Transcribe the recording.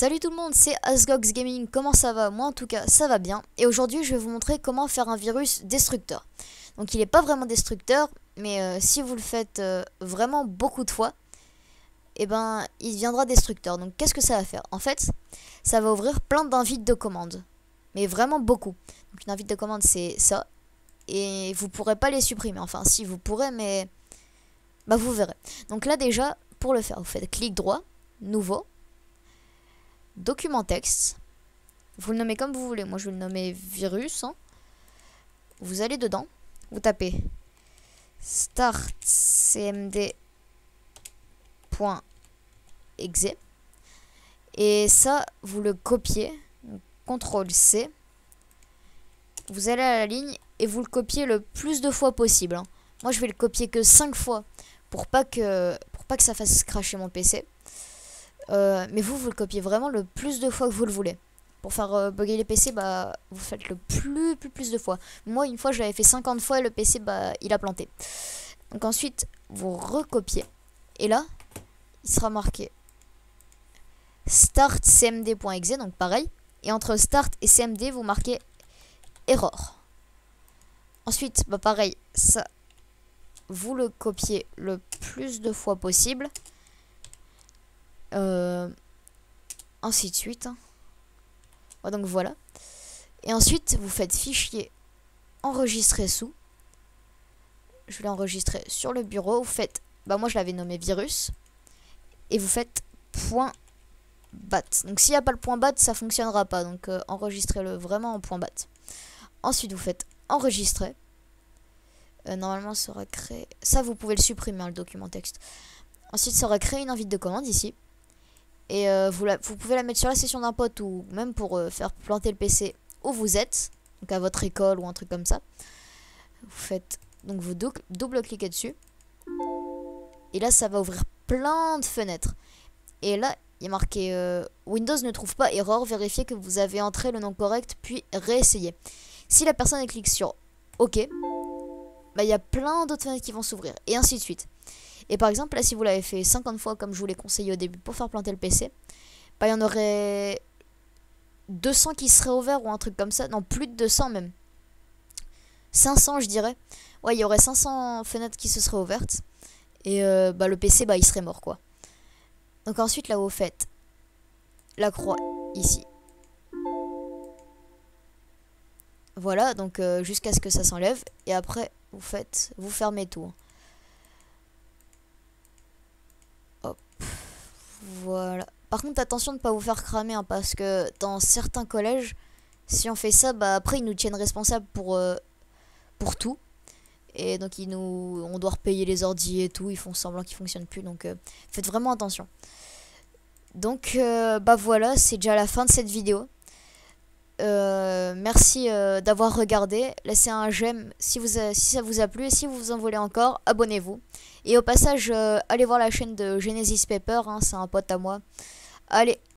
Salut tout le monde, c'est Asgox Gaming, comment ça va? Moi en tout cas ça va bien. Et aujourd'hui je vais vous montrer comment faire un virus destructeur. Donc il n'est pas vraiment destructeur, mais si vous le faites vraiment beaucoup de fois, et ben il deviendra destructeur. Donc qu'est-ce que ça va faire? En fait, ça va ouvrir plein d'invites de commande. Mais vraiment beaucoup. Donc une invite de commande c'est ça. Et vous pourrez pas les supprimer. Enfin si vous pourrez, mais bah vous verrez. Donc là déjà, pour le faire, vous faites clic droit, nouveau. Document texte, vous le nommez comme vous voulez, moi je vais le nommer virus, hein. Vous allez dedans, vous tapez startcmd.exe et ça vous le copiez, CTRL C, vous allez à la ligne et vous le copiez le plus de fois possible, hein. Moi je vais le copier que 5 fois pour pas que ça fasse crasher mon PC. Mais vous le copiez vraiment le plus de fois que vous le voulez. Pour faire bugger les PC, bah, vous faites le plus de fois. Moi, une fois, je l'avais fait 50 fois et le PC, bah, il a planté. Donc ensuite, vous recopiez. Et là, il sera marqué startcmd.exe, donc pareil. Et entre start et cmd, vous marquez error. Ensuite, bah pareil, ça, vous le copiez le plus de fois possible. Ainsi de suite, hein. Ouais, donc voilà. Et ensuite, vous faites fichier enregistrer sous. Je l'ai enregistré sur le bureau. Vous faites, bah moi je l'avais nommé virus. Et vous faites .bat. Donc s'il n'y a pas le .bat, ça fonctionnera pas. Donc enregistrez-le vraiment en .bat. Ensuite, vous faites enregistrer. Normalement, ça aura créé... Ça, vous pouvez le supprimer, hein, le document texte. Ensuite, ça aura créé une invite de commande ici. Et vous pouvez la mettre sur la session d'un pote ou même pour faire planter le PC où vous êtes, donc à votre école ou un truc comme ça. Vous faites, donc vous double-cliquez dessus. Et là, ça va ouvrir plein de fenêtres. Et là, il est marqué Windows ne trouve pas erreur, vérifiez que vous avez entré le nom correct, puis réessayez. Si la personne clique sur OK, bah, il y a plein d'autres fenêtres qui vont s'ouvrir, et ainsi de suite. Et par exemple, là, si vous l'avez fait 50 fois, comme je vous l'ai conseillé au début, pour faire planter le PC, bah, il y en aurait 200 qui seraient ouverts ou un truc comme ça. Non, plus de 200 même. 500, je dirais. Ouais, il y aurait 500 fenêtres qui se seraient ouvertes. Et bah, le PC, bah, il serait mort, quoi. Donc ensuite, là, vous faites la croix ici. Voilà, donc jusqu'à ce que ça s'enlève. Et après, vous fermez tout. Voilà. Par contre, attention de ne pas vous faire cramer, hein, parce que dans certains collèges, si on fait ça, bah après ils nous tiennent responsables pour tout. Et donc on doit repayer les ordi et tout, ils font semblant qu'ils fonctionnent plus, donc faites vraiment attention. Donc bah voilà, c'est déjà la fin de cette vidéo. Merci d'avoir regardé. Laissez un j'aime si ça vous a plu. Et si vous en voulez encore, abonnez-vous. Et au passage, allez voir la chaîne de Genesis Paper, hein, c'est un pote à moi. Allez,